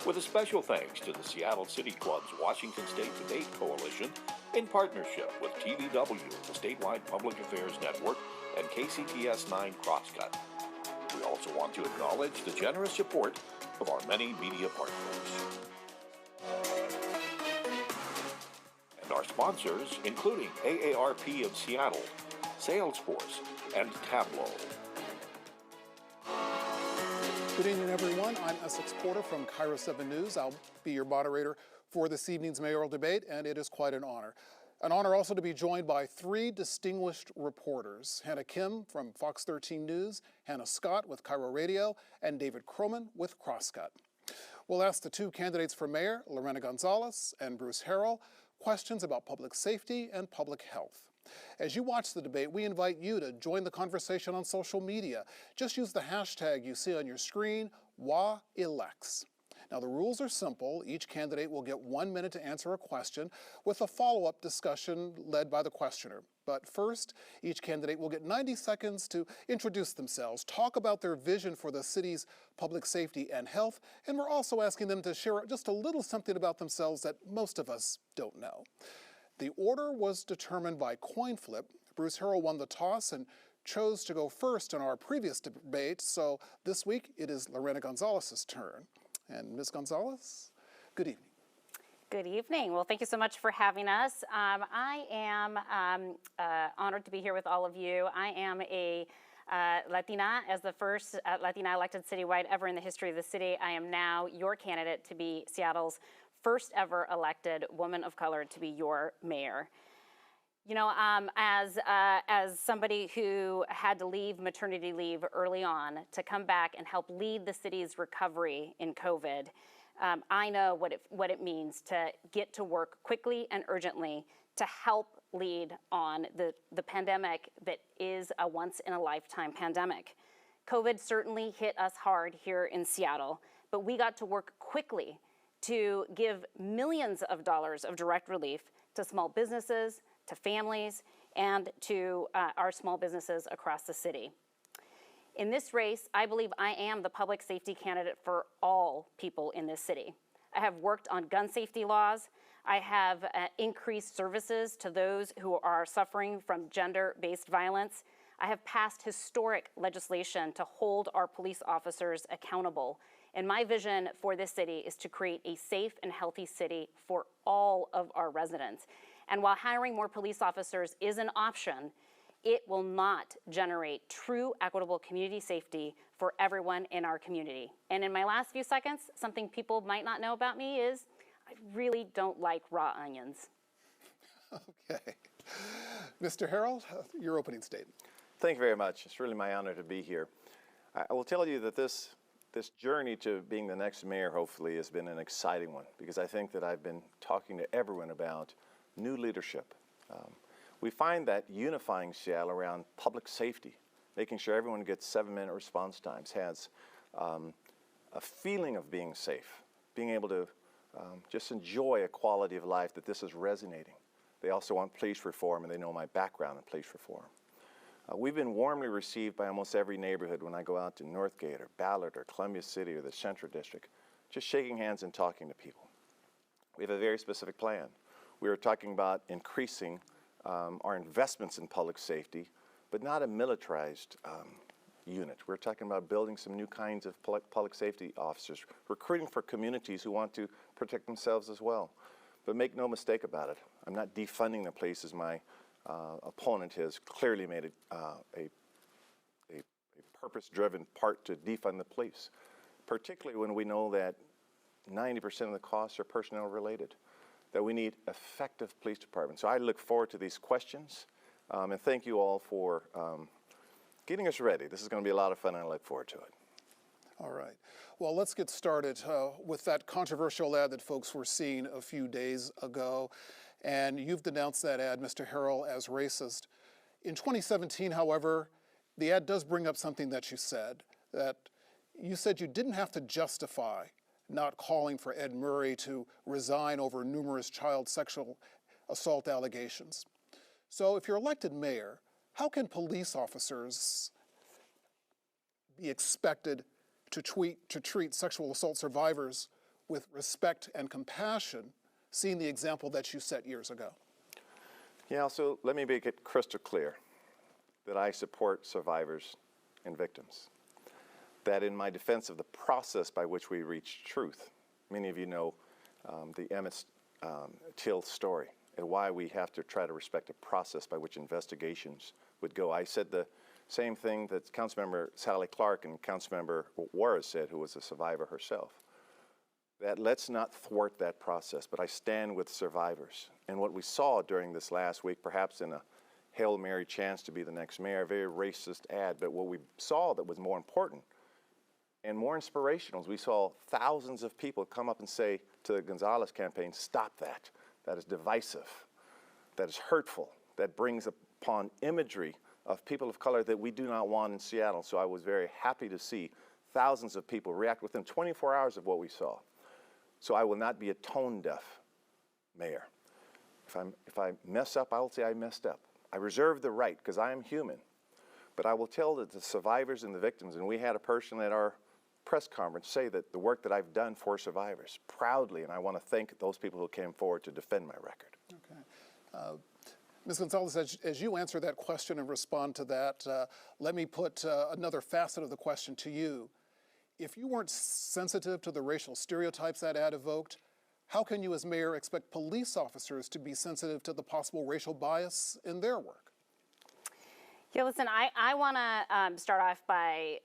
with a special thanks to the Seattle City Club's Washington State Debate Coalition in partnership with TVW, the statewide public affairs network, and KCTS 9 Crosscut. We also want to acknowledge the generous support of our many media partners. And our sponsors, including AARP of Seattle, Salesforce, and Tableau. Good evening, everyone. I'm Essex Porter from Cairo 7 News. I'll be your moderator for this evening's mayoral debate, and it is quite an honor. An honor also to be joined by three distinguished reporters: Hannah Kim from Fox 13 News, Hannah Scott with Cairo Radio, and David Croman with Crosscut. We'll ask the two candidates for mayor, Lorena González and Bruce Harrell, questions about public safety and public health. As you watch the debate, we invite you to join the conversation on social media. Just use the hashtag you see on your screen, KUOW Now, the rules are simple. Each candidate will get 1 minute to answer a question with a follow-up discussion led by the questioner. But first, each candidate will get 90 seconds to introduce themselves, talk about their vision for the city's public safety and health, and we're also asking them to share just a little something about themselves that most of us don't know. The order was determined by coin flip. Bruce Harrell won the toss and chose to go first in our previous debate, so this week it is Lorena González's turn. And Ms. González, good evening. Good evening. Well, thank you so much for having us. I am honored to be here with all of you. I am a Latina, as the first Latina elected citywide ever in the history of the city. I am now your candidate to be Seattle's first ever elected woman of color to be your mayor. You know, as somebody who had to leave maternity leave early on to come back and help lead the city's recovery in COVID, I know what it means to get to work quickly and urgently to help lead on the pandemic that is a once-in-a-lifetime pandemic. COVID certainly hit us hard here in Seattle, but we got to work quickly to give millions of dollars of direct relief to small businesses, to families, and to our small businesses across the city. In this race, I believe I am the public safety candidate for all people in this city. I have worked on gun safety laws. I have increased services to those who are suffering from gender-based violence. I have passed historic legislation to hold our police officers accountable. And my vision for this city is to create a safe and healthy city for all of our residents. And while hiring more police officers is an option, it will not generate true equitable community safety for everyone in our community. And in my last few seconds, something people might not know about me is I really don't like raw onions. Okay. Mr. Harrell, your opening statement. Thank you very much. It's really my honor to be here. I will tell you that this journey to being the next mayor, hopefully, has been an exciting one, because I think that I've been talking to everyone about new leadership. We find that unifying Seattle around public safety, making sure everyone gets 7-minute response times, has a feeling of being safe, being able to just enjoy a quality of life, that this is resonating. They also want police reform, and they know my background in police reform. We've been warmly received by almost every neighborhood when I go out to Northgate or Ballard or Columbia City or the Central District, just shaking hands and talking to people. We have a very specific plan. We are talking about increasing our investments in public safety, but not a militarized unit. We're talking about building some new kinds of public safety officers, recruiting for communities who want to protect themselves as well. But make no mistake about it, I'm not defunding the police as my opponent has clearly made it a purpose-driven part to defund the police, particularly when we know that 90% of the costs are personnel-related, that we need effective police departments. So I look forward to these questions, and thank you all for getting us ready. This is going to be a lot of fun, and I look forward to it. All right. Well, let's get started with that controversial ad that folks were seeing a few days ago. And you've denounced that ad, Mr. Harrell, as racist. In 2017, however, the ad does bring up something that you said you didn't have to justify not calling for Ed Murray to resign over numerous child sexual assault allegations. So if you're elected mayor, how can police officers be expected to treat sexual assault survivors with respect and compassion, seeing the example that you set years ago? Yeah, so let me make it crystal clear that I support survivors and victims. That in my defense of the process by which we reach truth, many of you know the Emmett Till story and why we have to try to respect the process by which investigations would go. I said the same thing that Councilmember Sally Clark and Councilmember Juarez said, who was a survivor herself. That let's not thwart that process, but I stand with survivors. And what we saw during this last week, perhaps in a Hail Mary chance to be the next mayor, a very racist ad, but what we saw that was more important and more inspirational is we saw thousands of people come up and say to the González campaign, stop that. That is divisive. That is hurtful. That brings upon imagery of people of color that we do not want in Seattle. So I was very happy to see thousands of people react within 24 hours of what we saw. So I will not be a tone-deaf mayor. If I mess up, I will say I messed up. I reserve the right because I am human. But I will tell the survivors and the victims, and we had a person at our press conference say that the work that I've done for survivors proudly, and I want to thank those people who came forward to defend my record. Okay. Ms. González, as you answer that question and respond to that, let me put another facet of the question to you. If you weren't sensitive to the racial stereotypes that ad evoked, how can you as mayor expect police officers to be sensitive to the possible racial bias in their work? Yeah, listen, I want to start off by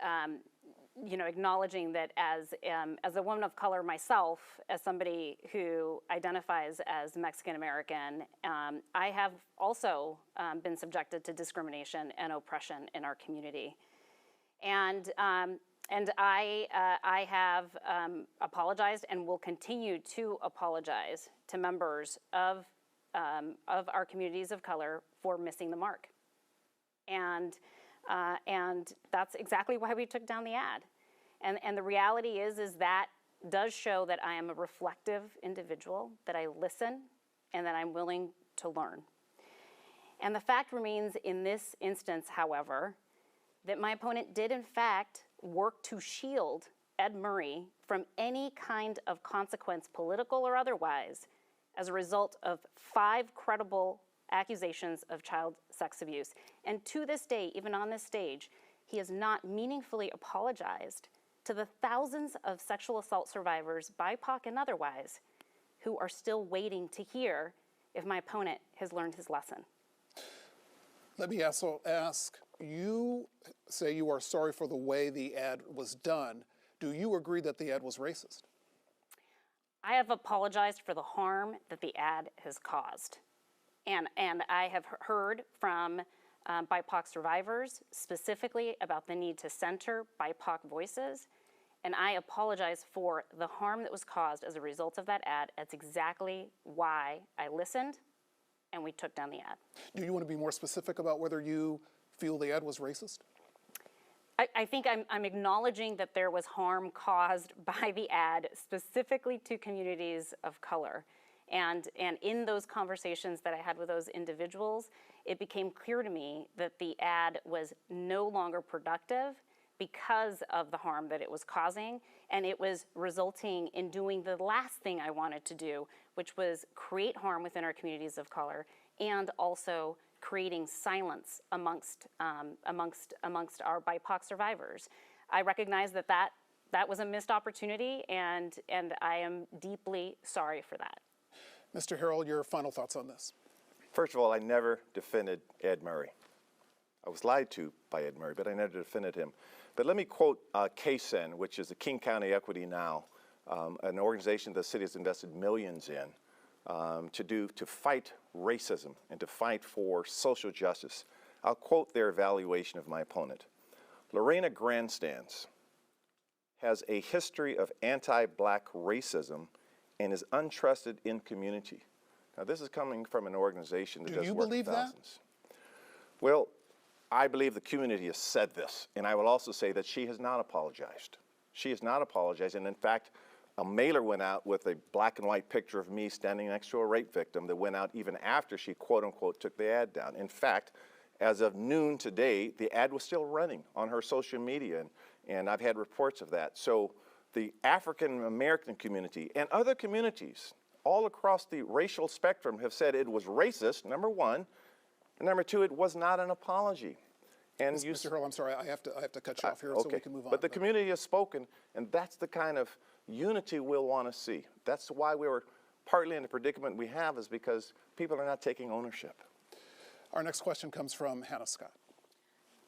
acknowledging that as a woman of color myself, as somebody who identifies as Mexican American, I have also been subjected to discrimination and oppression in our community, and I have apologized and will continue to apologize to members of our communities of color for missing the mark. And that's exactly why we took down the ad. And the reality is that does show that I am a reflective individual, that I listen, and that I'm willing to learn. And the fact remains in this instance, however, that my opponent did in fact work to shield Ed Murray from any kind of consequence, political or otherwise, as a result of 5 credible accusations of child sex abuse. And to this day, even on this stage, he has not meaningfully apologized to the thousands of sexual assault survivors, BIPOC and otherwise, who are still waiting to hear if my opponent has learned his lesson. Let me also ask, you say you are sorry for the way the ad was done. Do you agree that the ad was racist? I have apologized for the harm that the ad has caused. And I have heard from BIPOC survivors specifically about the need to center BIPOC voices. And I apologize for the harm that was caused as a result of that ad. That's exactly why I listened and we took down the ad. Do you want to be more specific about whether you feel the ad was racist? I think I'm acknowledging that there was harm caused by the ad specifically to communities of color. And in those conversations that I had with those individuals, it became clear to me that the ad was no longer productive because of the harm that it was causing, and it was resulting in doing the last thing I wanted to do, which was create harm within our communities of color and also creating silence amongst our BIPOC survivors. I recognize that was a missed opportunity, and I am deeply sorry for that. Mr. Harrell, your final thoughts on this? First of all, I never defended Ed Murray. I was lied to by Ed Murray, but I never defended him. But let me quote KSEN, which is the King County Equity Now, an organization the city has invested millions in to fight racism and to fight for social justice. I'll quote their evaluation of my opponent. Lorena grandstands, has a history of anti-black racism and is untrusted in community. Now, this is coming from an organization that does work with thousands. Well, I believe the community has said this, and I will also say that she has not apologized. She has not apologized, and in fact, a mailer went out with a black and white picture of me standing next to a rape victim that went out even after she, quote unquote, took the ad down. In fact, as of noon today, the ad was still running on her social media, and I've had reports of that. So the African American community and other communities all across the racial spectrum have said it was racist, number one, and number two, it was not an apology. And Mr. Harrell, I'm sorry, I have to cut you off here so we can move on. But the community has spoken, and that's the kind of unity we'll want to see. That's why we were partly in the predicament we have, is because people are not taking ownership. Our next question comes from Hannah Scott.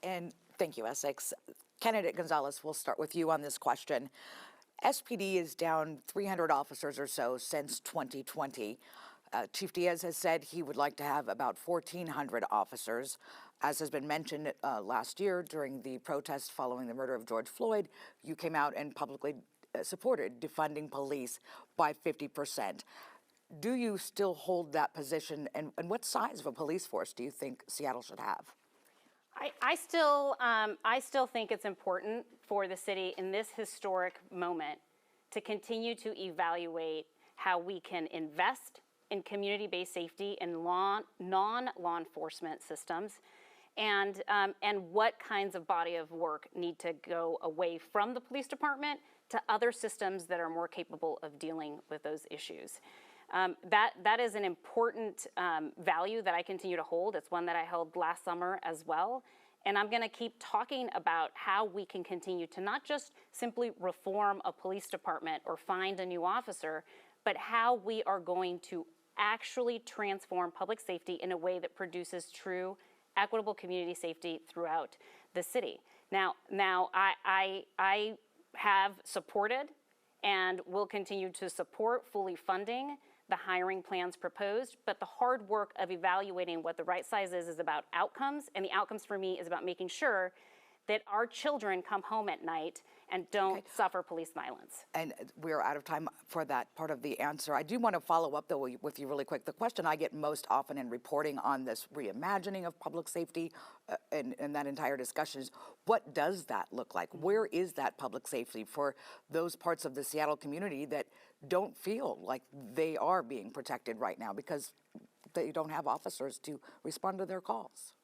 And thank you, Essex. Candidate Gonzalez, we'll start with you on this question. SPD is down 300 officers or so since 2020. Chief Diaz has said he would like to have about 1,400 officers. As has been mentioned last year during the protests following the murder of George Floyd, you came out and publicly supported defunding police by 50%. Do you still hold that position, and what size of a police force do you think Seattle should have? I still think it's important for the city in this historic moment to continue to evaluate how we can invest in community-based safety and non-law enforcement systems, and what kinds of body of work need to go away from the police department to other systems that are more capable of dealing with those issues. That is an important value that I continue to hold. It's one that I held last summer as well. And I'm going to keep talking about how we can continue to not just simply reform a police department or find a new officer, but how we are going to actually transform public safety in a way that produces true, equitable community safety throughout the city. Now I have supported and will continue to support fully funding the hiring plans proposed, but the hard work of evaluating what the right size is about outcomes, and the outcomes for me is about making sure that our children come home at night and don't suffer police violence. And we're out of time for that part of the answer. I do want to follow up, though, with you really quick. The question I get most often in reporting on this reimagining of public safety and that entire discussion is, what does that look like? Where is that public safety for those parts of the Seattle community that don't feel like they are being protected right now because they don't have officers to respond to their calls?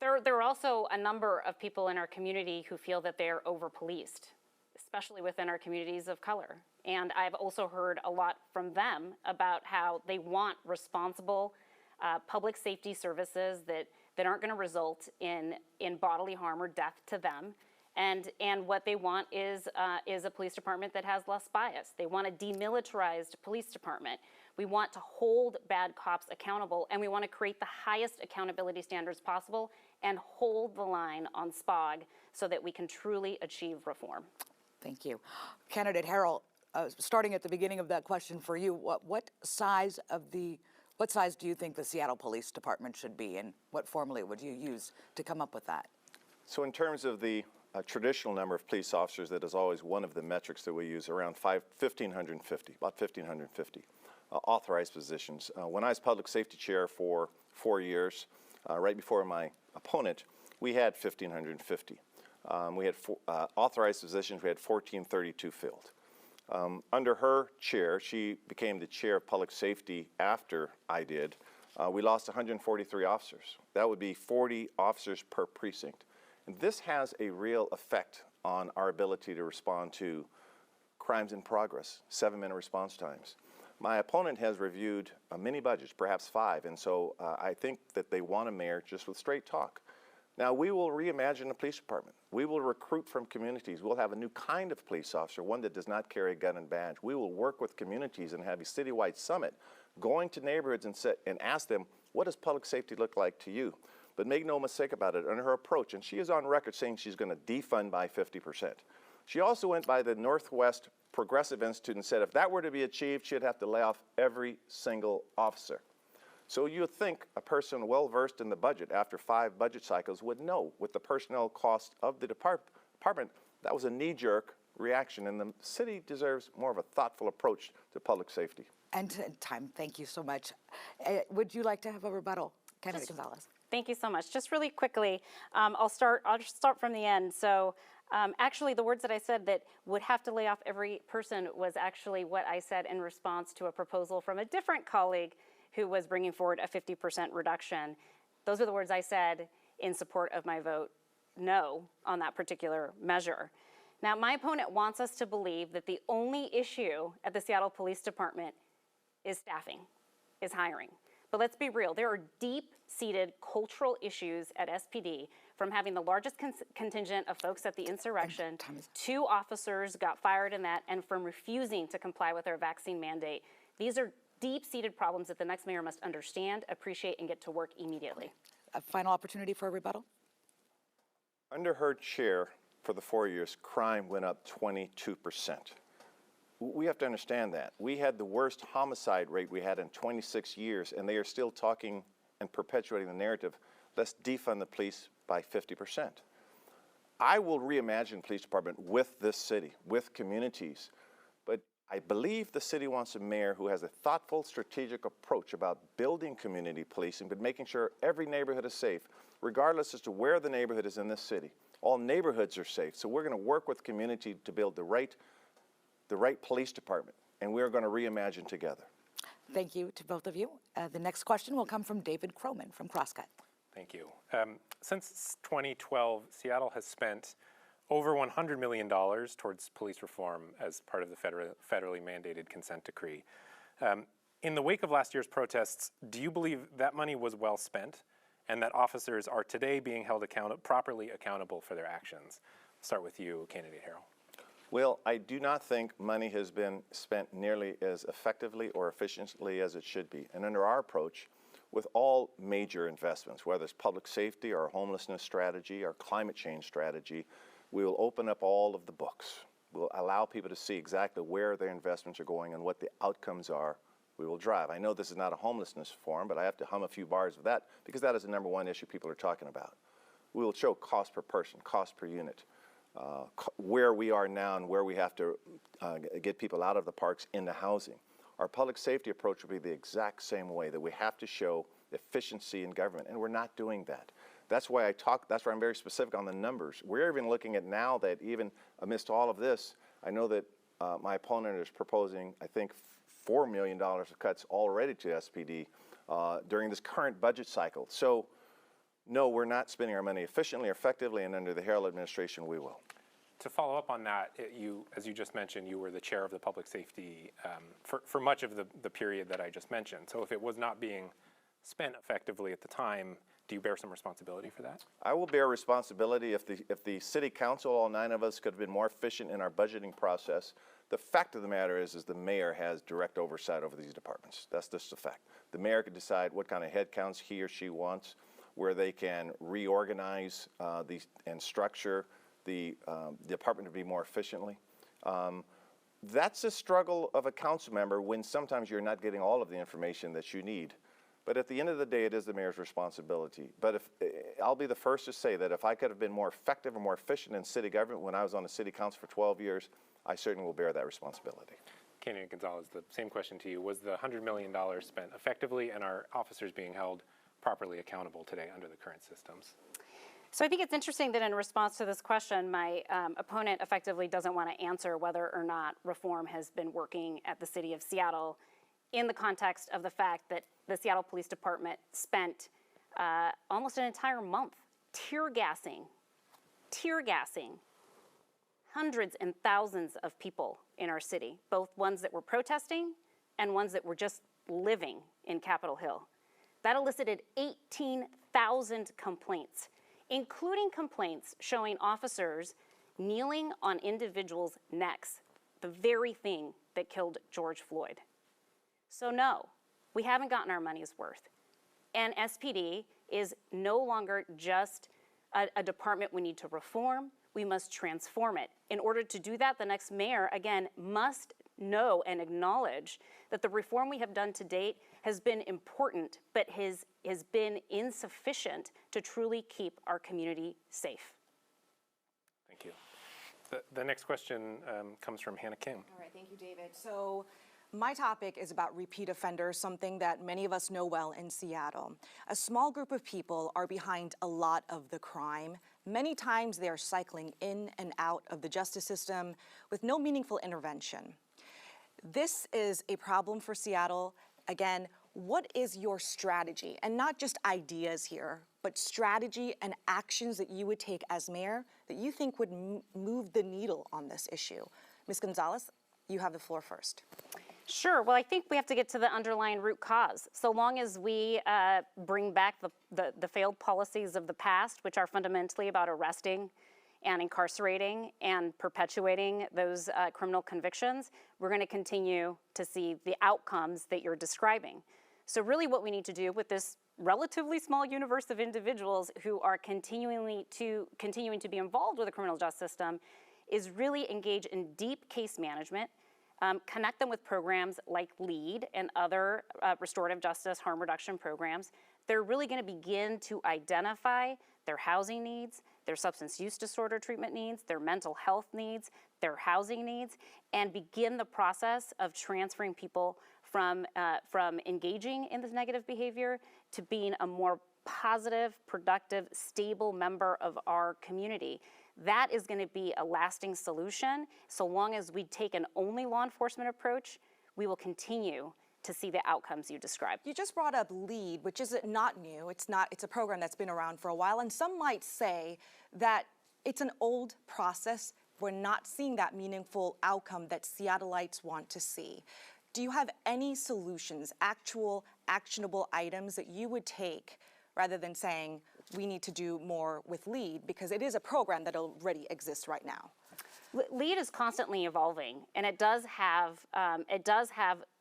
There are also a number of people in our community who feel that they're over-policed, especially within our communities of color. And I've also heard a lot from them about how they want responsible public safety services that aren't going to result in bodily harm or death to them. And what they want is a police department that has less bias. They want a demilitarized police department. We want to hold bad cops accountable, and we want to create the highest accountability standards possible and hold the line on SPOG so that we can truly achieve reform. Thank you. Candidate Harrell, starting at the beginning of that question for you, what size do you think the Seattle Police Department should be, and what formula would you use to come up with that? So in terms of the traditional number of police officers, that is always one of the metrics that we use, around 1,550, about 1,550 authorized positions. When I was public safety chair for 4 years, right before my opponent, we had 1,550. We had authorized positions, we had 1,432 filled. Under her chair, she became the chair of public safety after I did. We lost 143 officers. That would be 40 officers per precinct. And this has a real effect on our ability to respond to crimes in progress, 7-minute response times. My opponent has reviewed many budgets, perhaps 5, and so I think that they want a mayor just with straight talk. Now, we will reimagine the police department. We will recruit from communities. We'll have a new kind of police officer, one that does not carry a gun and badge. We will work with communities and have a citywide summit, going to neighborhoods and ask them, what does public safety look like to you? But make no mistake about it, in her approach, and she is on record saying she's going to defund by 50%. She also went by the Northwest Progressive Institute and said if that were to be achieved, she'd have to lay off every single officer. So you would think a person well-versed in the budget after 5 budget cycles would know with the personnel cost of the department, that was a knee-jerk reaction, and the city deserves more of a thoughtful approach to public safety. And time, thank you so much. Would you like to have a rebuttal, Candidate Gonzalez? Thank you so much. Just really quickly, I'll start from the end. So actually, the words that I said that would have to lay off every person was actually what I said in response to a proposal from a different colleague who was bringing forward a 50% reduction. Those are the words I said in support of my vote no on that particular measure. Now, my opponent wants us to believe that the only issue at the Seattle Police Department is staffing, is hiring. But let's be real, there are deep-seated cultural issues at SPD, from having the largest contingent of folks at the insurrection, 2 officers got fired in that, and from refusing to comply with our vaccine mandate. These are deep-seated problems that the next mayor must understand, appreciate, and get to work immediately. A final opportunity for a rebuttal. Under her chair, for the 4 years, crime went up 22%. We have to understand that. We had the worst homicide rate we had in 26 years, and they are still talking and perpetuating the narrative, let's defund the police by 50%. I will reimagine the police department with this city, with communities, but I believe the city wants a mayor who has a thoughtful, strategic approach about building community policing, but making sure every neighborhood is safe, regardless as to where the neighborhood is in this city. All neighborhoods are safe, so we're going to work with community to build the right police department, and we're going to reimagine together. Thank you to both of you. The next question will come from David Croman from Crosscut. Thank you. Since 2012, Seattle has spent over $100 million towards police reform as part of the federally mandated consent decree. In the wake of last year's protests, do you believe that money was well spent and that officers are today being held properly accountable for their actions? I'll start with you, candidate Harrell. Well, I do not think money has been spent nearly as effectively or efficiently as it should be. And under our approach, with all major investments, whether it's public safety, our homelessness strategy, our climate change strategy, we will open up all of the books. We'll allow people to see exactly where their investments are going and what the outcomes are we will drive. I know this is not a homelessness forum, but I have to hum a few bars of that because that is the #1 issue people are talking about. We will show cost per person, cost per unit, where we are now and where we have to get people out of the parks into housing. Our public safety approach will be the exact same way, that we have to show efficiency in government, and we're not doing that. That's why that's why I'm very specific on the numbers. We're even looking at now that even amidst all of this, I know that my opponent is proposing, I think, $4 million of cuts already to SPD during this current budget cycle. So, no, we're not spending our money efficiently or effectively, and under the Harrell administration, we will. To follow up on that, as you just mentioned, you were the chair of the public safety for much of the period that I just mentioned. So if it was not being spent effectively at the time, do you bear some responsibility for that? I will bear responsibility if the city council, all 9 of us, could have been more efficient in our budgeting process. The fact of the matter is the mayor has direct oversight over these departments. That's just a fact. The mayor can decide what kind of headcounts he or she wants, where they can reorganize and structure the department to be more efficiently. That's a struggle of a council member when sometimes you're not getting all of the information that you need. But at the end of the day, it is the mayor's responsibility. But I'll be the first to say that if I could have been more effective and more efficient in city government when I was on the city council for 12 years, I certainly will bear that responsibility. Candidate González, the same question to you. Was the $100 million spent effectively, and are officers being held properly accountable today under the current systems? So I think it's interesting that in response to this question, my opponent effectively doesn't want to answer whether or not reform has been working at the city of Seattle in the context of the fact that the Seattle Police Department spent almost an entire month tear gassing hundreds and thousands of people in our city, both ones that were protesting and ones that were just living in Capitol Hill. That elicited 18,000 complaints, including complaints showing officers kneeling on individuals' necks, the very thing that killed George Floyd. So no, we haven't gotten our money's worth. And SPD is no longer just a department we need to reform, we must transform it. In order to do that, the next mayor, again, must know and acknowledge that the reform we have done to date has been important, but has been insufficient to truly keep our community safe. Thank you. The next question comes from Hannah Kim. All right, thank you, David. So my topic is about repeat offenders, something that many of us know well in Seattle. A small group of people are behind a lot of the crime. Many times they are cycling in and out of the justice system with no meaningful intervention. This is a problem for Seattle. Again, what is your strategy? And not just ideas here. but strategy and actions that you would take as mayor that you think would move the needle on this issue. Ms. Gonzalez, you have the floor first. Sure. Well, I think we have to get to the underlying root cause. So long as we bring back the failed policies of the past, which are fundamentally about arresting and incarcerating and perpetuating those criminal convictions, we're going to continue to see the outcomes that you're describing. So really what we need to do with this relatively small universe of individuals who are continuing to be involved with the criminal justice system is really engage in deep case management, connect them with programs like LEAD and other restorative justice harm reduction programs. They're really going to begin to identify their housing needs, their substance use disorder treatment needs, their mental health needs, their housing needs, and begin the process of transferring people from engaging in this negative behavior to being a more positive, productive, stable member of our community. That is going to be a lasting solution. So long as we take an only law enforcement approach, we will continue to see the outcomes you described. You just brought up LEAD, which is not new. It's a program that's been around for a while, and some might say that it's an old process. We're not seeing that meaningful outcome that Seattleites want to see. Do you have any solutions, actual actionable items that you would take rather than saying we need to do more with LEAD, because it is a program that already exists right now? LEAD is constantly evolving, and it does have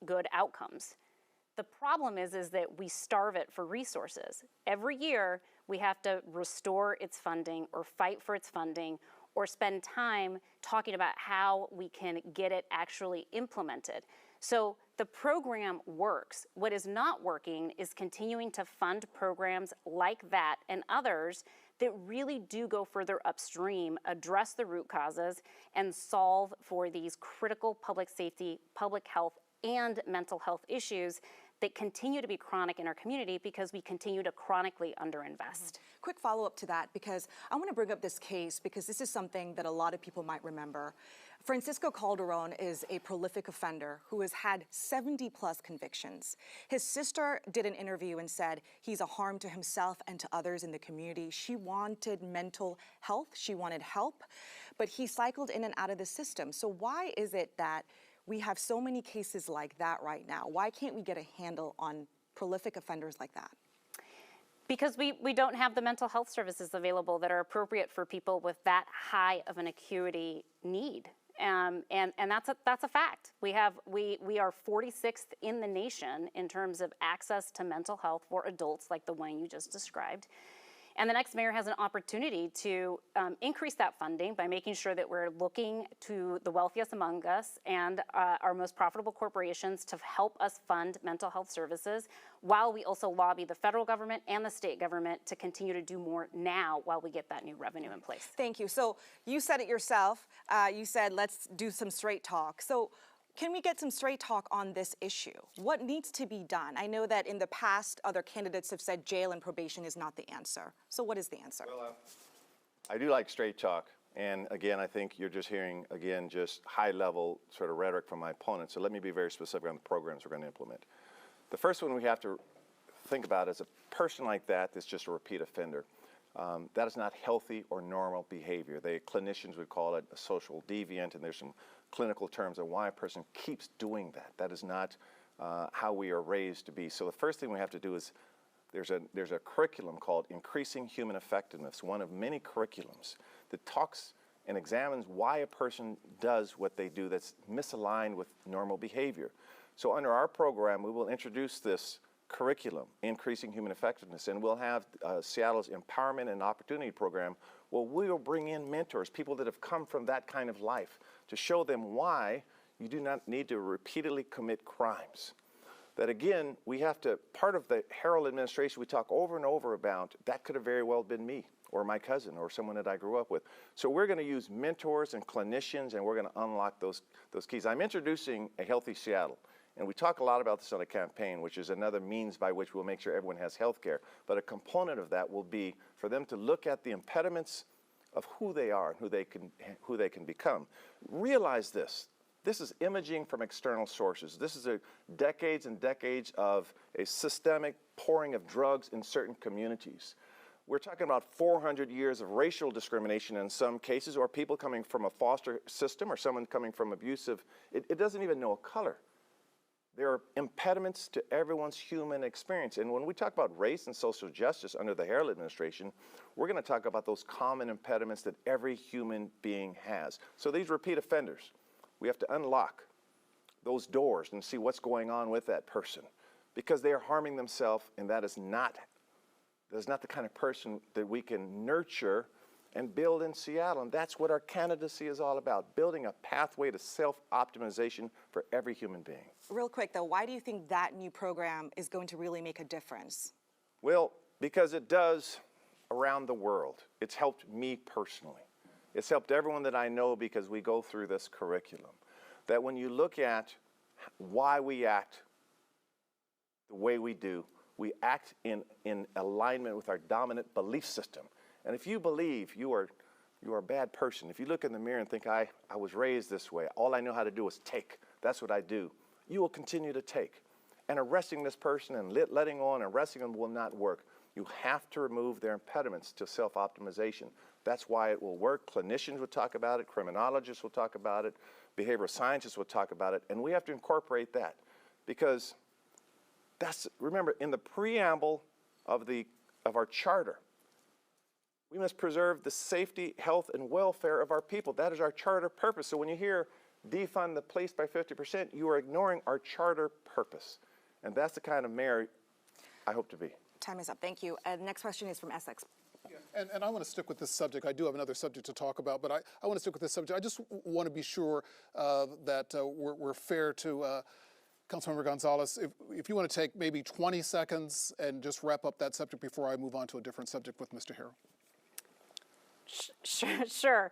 good outcomes. The problem is that we starve it for resources. Every year, we have to restore its funding or fight for its funding or spend time talking about how we can get it actually implemented. So the program works. What is not working is continuing to fund programs like that and others that really do go further upstream, address the root causes, and solve for these critical public safety, public health, and mental health issues that continue to be chronic in our community because we continue to chronically underinvest. Quick follow-up to that, because I want to bring up this case because this is something that a lot of people might remember. Francisco Calderon is a prolific offender who has had 70+ convictions. His sister did an interview and said he's a harm to himself and to others in the community. She wanted mental health, she wanted help, but he cycled in and out of the system. So why is it that we have so many cases like that right now? Why can't we get a handle on prolific offenders like that? Because we don't have the mental health services available that are appropriate for people with that high of an acuity need. And that's a fact. We are 46th in the nation in terms of access to mental health for adults like the one you just described. And the next mayor has an opportunity to increase that funding by making sure that we're looking to the wealthiest among us and our most profitable corporations to help us fund mental health services, while we also lobby the federal government and the state government to continue to do more now while we get that new revenue in place. Thank you. So you said it yourself. You said let's do some straight talk. So can we get some straight talk on this issue? What needs to be done? I know that in the past, other candidates have said jail and probation is not the answer. So what is the answer? Well, I do like straight talk. And again, I think you're just hearing, again, just high-level sort of rhetoric from my opponent. So let me be very specific on the programs we're going to implement. The first one we have to think about is a person like that that's just a repeat offender. That is not healthy or normal behavior. Clinicians would call it a social deviant, and there's some clinical terms of why a person keeps doing that. That is not how we are raised to be. So the first thing we have to do is there's a curriculum called Increasing Human Effectiveness, one of many curriculums that talks and examines why a person does what they do that's misaligned with normal behavior. So under our program, we will introduce this curriculum, Increasing Human Effectiveness, and we'll have Seattle's Empowerment and Opportunity Program, where we will bring in mentors, people that have come from that kind of life, to show them why you do not need to repeatedly commit crimes. That again, we have to, part of the Harrell administration we talk over and over about, that could have very well been me or my cousin or someone that I grew up with. So we're going to use mentors and clinicians, and we're going to unlock those keys. I'm introducing a Healthy Seattle. And we talk a lot about this on a campaign, which is another means by which we'll make sure everyone has health care. But a component of that will be for them to look at the impediments of who they are and who they can become. Realize this. This is imaging from external sources. This is decades and decades of a systemic pouring of drugs in certain communities. We're talking about 400 years of racial discrimination in some cases, or people coming from a foster system, or someone coming from abusive. It doesn't even know a color. There are impediments to everyone's human experience. And when we talk about race and social justice under the Harrell administration, we're going to talk about those common impediments that every human being has. So these repeat offenders, we have to unlock those doors and see what's going on with that person, because they are harming themselves, and that is not the kind of person that we can nurture and build in Seattle. And that's what our candidacy is all about, building a pathway to self-optimization for every human being. Real quick though, why do you think that new program is going to really make a difference? Well, because it does around the world. It's helped me personally. It's helped everyone that I know, because we go through this curriculum. That when you look at why we act the way we do, we act in alignment with our dominant belief system. And if you believe you are a bad person, if you look in the mirror and think, I was raised this way, all I know how to do is take, that's what I do, you will continue to take. And arresting this person and letting on and arresting them will not work. You have to remove their impediments to self-optimization. That's why it will work. Clinicians will talk about it, criminologists will talk about it, behavioral scientists will talk about it, and we have to incorporate that, because remember, in the preamble of our charter, we must preserve the safety, health, and welfare of our people. That is our charter purpose. So when you hear defund the police by 50%, you are ignoring our charter purpose. And that's the kind of mayor I hope to be. Time is up. Thank you. And next question is from Essex. Yeah, and I want to stick with this subject. I do have another subject to talk about, but I want to stick with this subject. I just want to be sure that we're fair to Councilmember Gonzalez. If you want to take maybe 20 seconds and just wrap up that subject before I move on to a different subject with Mr. Harrell. Sure.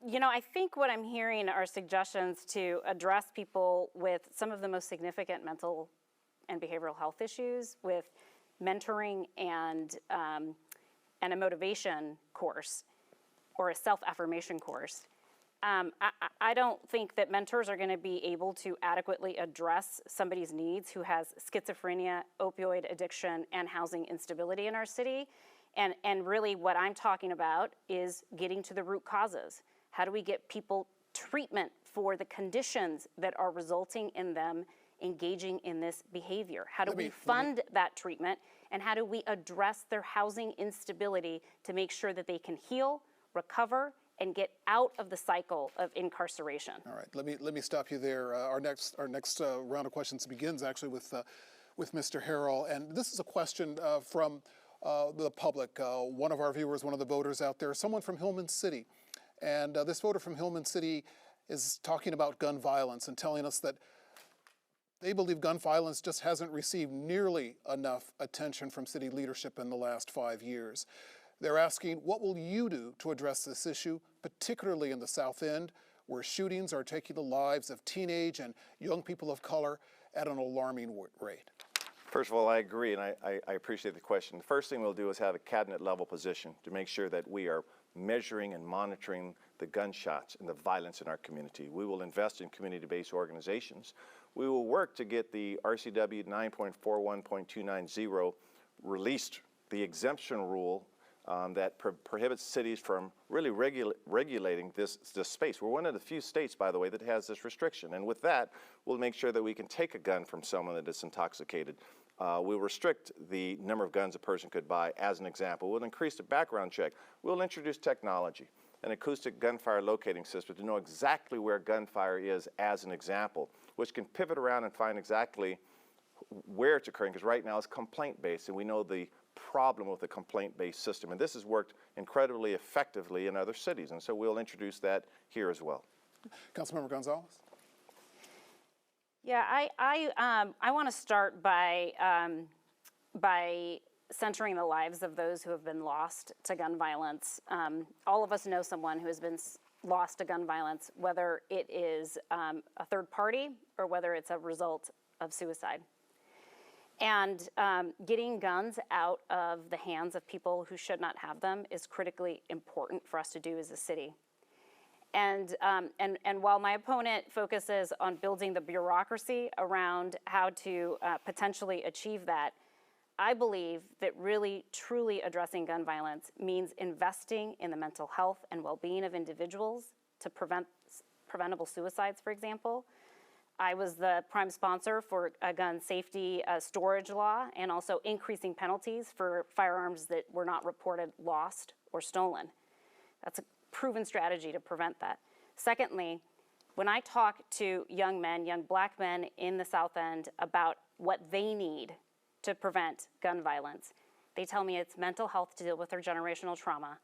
You know, I think what I'm hearing are suggestions to address people with some of the most significant mental and behavioral health issues with mentoring and a motivation course or a self-affirmation course. I don't think that mentors are going to be able to adequately address somebody's needs who has schizophrenia, opioid addiction, and housing instability in our city. And really what I'm talking about is getting to the root causes. How do we get people treatment for the conditions that are resulting in them engaging in this behavior? How do we fund that treatment? And how do we address their housing instability to make sure that they can heal, recover, and get out of the cycle of incarceration? All right, let me stop you there. Our next round of questions begins actually with Mr. Harrell, and this is a question from the public. One of our viewers, one of the voters out there, someone from Hillman City, and this voter from Hillman City is talking about gun violence and telling us that they believe gun violence just hasn't received nearly enough attention from city leadership in the last 5 years. They're asking, what will you do to address this issue, particularly in the South End, where shootings are taking the lives of teenage and young people of color at an alarming rate? First of all, I agree, and I appreciate the question. The first thing we'll do is have a cabinet-level position to make sure that we are measuring and monitoring the gunshots and the violence in our community. We will invest in community-based organizations. We will work to get the RCW 9.41.290 released, the exemption rule that prohibits cities from really regulating this space. We're one of the few states, by the way, that has this restriction. And with that, we'll make sure that we can take a gun from someone that is intoxicated. We'll restrict the number of guns a person could buy, as an example. We'll increase the background check. We'll introduce technology, an acoustic gunfire locating system to know exactly where gunfire is, as an example, which can pivot around and find exactly where it's occurring, because right now it's complaint-based, and we know the problem with the complaint-based system. And this has worked incredibly effectively in other cities, and so we'll introduce that here as well. Councilmember Gonzalez? Yeah, I want to start by centering the lives of those who have been lost to gun violence. All of us know someone who has been lost to gun violence, whether it is a third party or whether it's a result of suicide. And getting guns out of the hands of people who should not have them is critically important for us to do as a city. And while my opponent focuses on building the bureaucracy around how to potentially achieve that, I believe that really, truly addressing gun violence means investing in the mental health and well-being of individuals to prevent preventable suicides, for example. I was the prime sponsor for a gun safety storage law and also increasing penalties for firearms that were not reported lost or stolen. That's a proven strategy to prevent that. Secondly, when I talk to young men, young black men in the South End about what they need to prevent gun violence, they tell me it's mental health to deal with their generational trauma,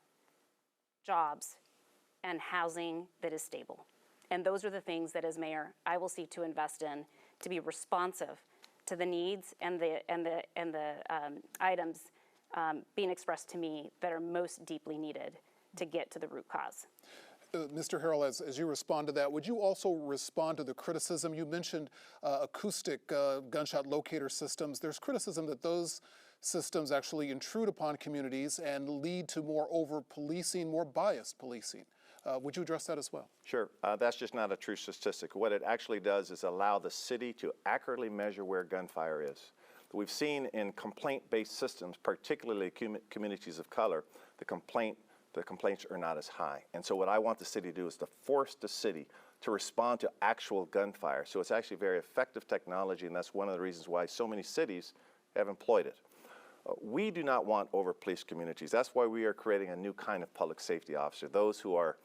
jobs, and housing that is stable. And those are the things that, as mayor, I will seek to invest in to be responsive to the needs and the items being expressed to me that are most deeply needed to get to the root cause. Mr. Harrell, as you respond to that, would you also respond to the criticism? You mentioned acoustic gunshot locator systems. There's criticism that those systems actually intrude upon communities and lead to more over-policing, more biased policing. Would you address that as well? Sure. That's just not a true statistic. What it actually does is allow the city to accurately measure where gunfire is. We've seen in complaint-based systems, particularly communities of color, the complaints are not as high. And so what I want the city to do is to force the city to respond to actual gunfire. So it's actually very effective technology, and that's one of the reasons why so many cities have employed it. We do not want over-policed communities. That's why we are creating a new kind of public safety officer, those who are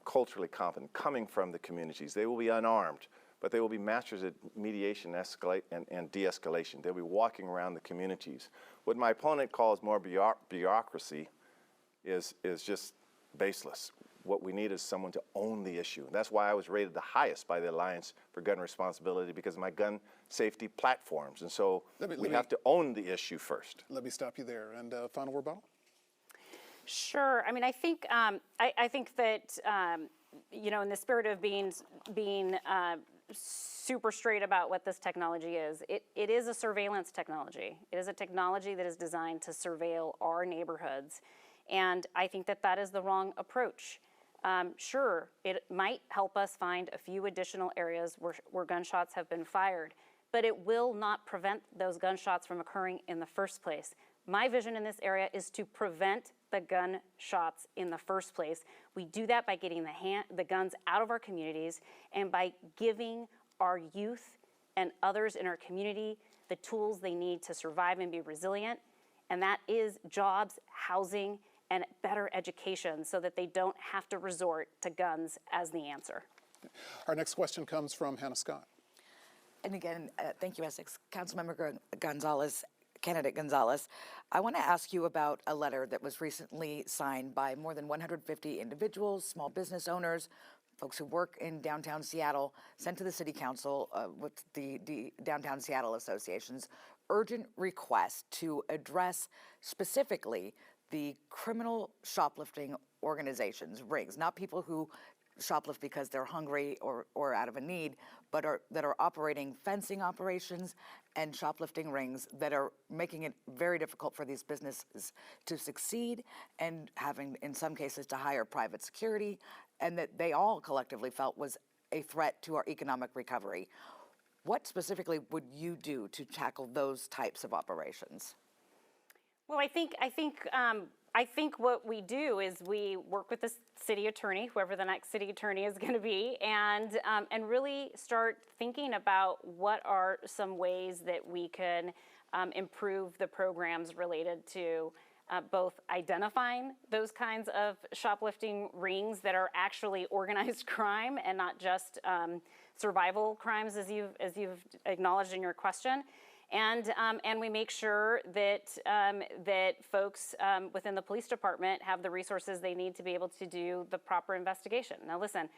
culturally competent, coming from the communities. They will be unarmed, but they will be masters at mediation and de-escalation. They'll be walking around the communities. What my opponent calls more bureaucracy is just baseless. What we need is someone to own the issue. That's why I was rated the highest by the Alliance for Gun Responsibility, because of my gun safety platforms. And so we have to own the issue first. Let me stop you there. And final rebuttal? Sure. I mean, I think that in the spirit of being super straight about what this technology is, it is a surveillance technology. It is a technology that is designed to surveil our neighborhoods, and I think that is the wrong approach. Sure, it might help us find a few additional areas where gunshots have been fired, but it will not prevent those gunshots from occurring in the first place. My vision in this area is to prevent the gunshots in the first place. We do that by getting the guns out of our communities and by giving our youth and others in our community the tools they need to survive and be resilient. And that is jobs, housing, and better education so that they don't have to resort to guns as the answer. Our next question comes from Hannah Scott. And again, thank you, Essex. Councilmember Gonzalez, candidate Gonzalez, I want to ask you about a letter that was recently signed by more than 150 individuals, small business owners, folks who work in downtown Seattle, sent to the City Council with the Downtown Seattle Association's urgent request to address specifically the criminal shoplifting organizations, rings, not people who shoplift because they're hungry or out of a need, but that are operating fencing operations and shoplifting rings that are making it very difficult for these businesses to succeed and having, in some cases, to hire private security, and that they all collectively felt was a threat to our economic recovery. What specifically would you do to tackle those types of operations? Well, I think what we do is we work with the city attorney, whoever the next city attorney is going to be, and really start thinking about what are some ways that we can improve the programs related to both identifying those kinds of shoplifting rings that are actually organized crime and not just survival crimes, as you've acknowledged in your question. And we make sure that folks within the police department have the resources they need to be able to do the proper investigation. Now listen,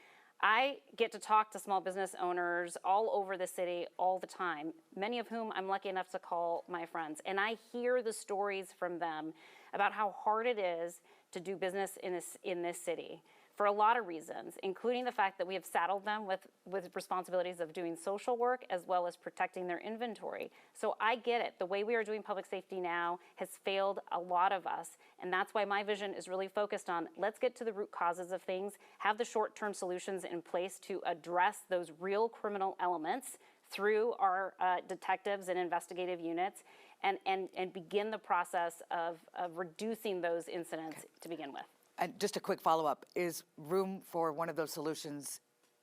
I get to talk to small business owners all over the city all the time, many of whom I'm lucky enough to call my friends. And I hear the stories from them about how hard it is to do business in this city, for a lot of reasons, including the fact that we have saddled them with responsibilities of doing social work as well as protecting their inventory. So I get it. The way we are doing public safety now has failed a lot of us, and that's why my vision is really focused on let's get to the root causes of things, have the short-term solutions in place to address those real criminal elements through our detectives and investigative units and begin the process of reducing those incidents to begin with. And just a quick follow-up, is room for one of those solutions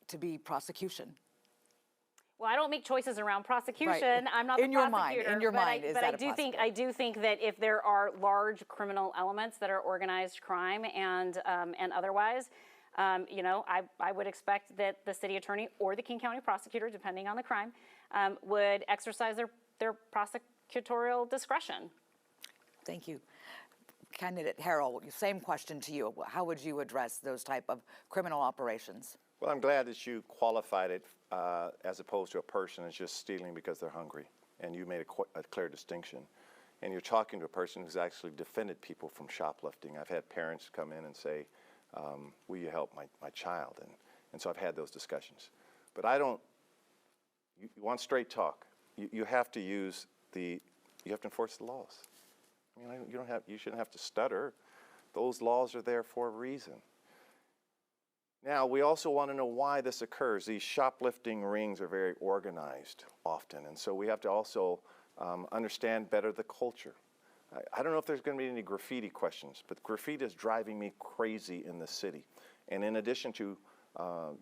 to be prosecution? Well, I don't make choices around prosecution. Right. I'm not In the your prosecutor. mind, in your but mind, is but that I do a think possibility? I do think that if there are large criminal elements that are organized crime and otherwise, you know, I would expect that the city attorney or the King County prosecutor, depending on the crime, would exercise their prosecutorial discretion. Thank you. Candidate Harrell, same question to you. How would you address those type of criminal operations? Well, I'm glad that you qualified it as opposed to a person that's just stealing because they're hungry. And you made a clear distinction. And you're talking to a person who's actually defended people from shoplifting. I've had parents come in and say, will you help my child? And so I've had those discussions. But I don't, you want straight talk. You have to use you have to enforce the laws. I mean, you shouldn't have to stutter. Those laws are there for a reason. Now, we also want to know why this occurs. These shoplifting rings are very organized often, and so we have to also understand better the culture. I don't know if there's going to be any graffiti questions, but graffiti is driving me crazy in the city. And in addition to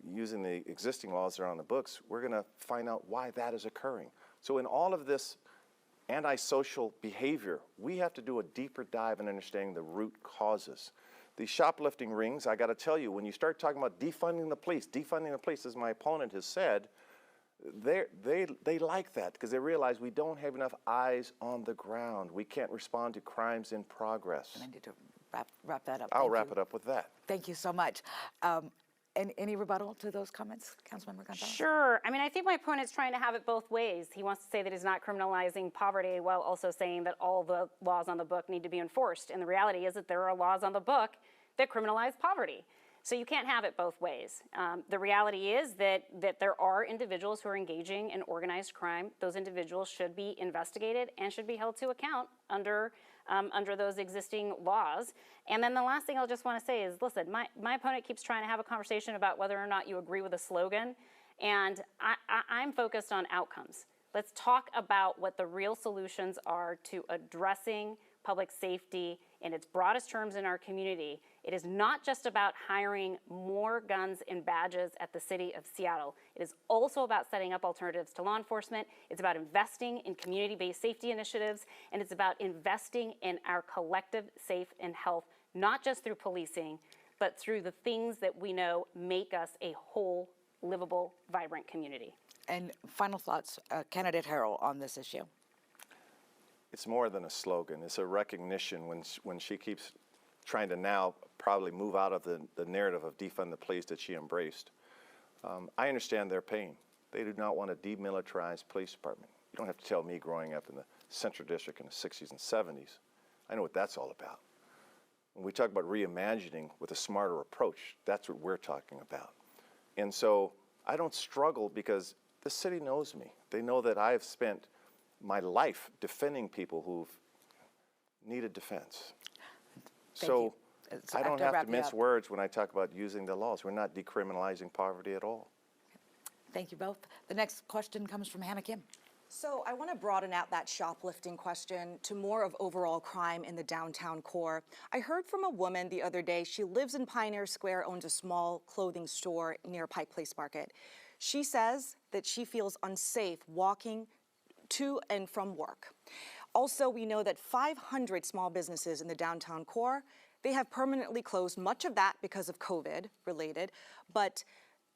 using the existing laws that are on the books, we're going to find out why that is occurring. So in all of this antisocial behavior, we have to do a deeper dive in understanding the root causes. These shoplifting rings, I got to tell you, when you start talking about defunding the police, as my opponent has said, they like that because they realize we don't have enough eyes on the ground. We can't respond to crimes in progress. And I need to wrap that up. I'll wrap it up with that. Thank you so much. And any rebuttal to those comments, Councilmember González? Sure. I mean, I think my opponent's trying to have it both ways. He wants to say that he's not criminalizing poverty while also saying that all the laws on the book need to be enforced. And the reality is that there are laws on the book that criminalize poverty. So you can't have it both ways. The reality is that there are individuals who are engaging in organized crime. Those individuals should be investigated and should be held to account under those existing laws. And then the last thing I'll just want to say is, listen, my opponent keeps trying to have a conversation about whether or not you agree with a slogan, and I'm focused on outcomes. Let's talk about what the real solutions are to addressing public safety in its broadest terms in our community. It is not just about hiring more guns and badges at the city of Seattle. It is also about setting up alternatives to law enforcement. It's about investing in community-based safety initiatives, and it's about investing in our collective safe and health, not just through policing, but through the things that we know make us a whole, livable, vibrant community. And final thoughts, Candidate Harrell, on this issue. It's more than a slogan. It's a recognition when she keeps trying to now probably move out of the narrative of defund the police that she embraced. I understand their pain. They do not want a demilitarized police department. You don't have to tell me growing up in the Central District in the 60s and 70s. I know what that's all about. When we talk about reimagining with a smarter approach, that's what we're talking about. And so I don't struggle because the city knows me. They know that I've spent my life defending people who've needed defense. So I don't have to mince words when I talk about using the laws. We're not decriminalizing poverty at all. Thank you both. The next question comes from Hannah Kim. So I want to broaden out that shoplifting question to more of overall crime in the downtown core. I heard from a woman the other day. She lives in Pioneer Square, owns a small clothing store near Pike Place Market. She says that she feels unsafe walking to and from work. Also, we know that 500 small businesses in the downtown core, they have permanently closed, much of that because of COVID related, but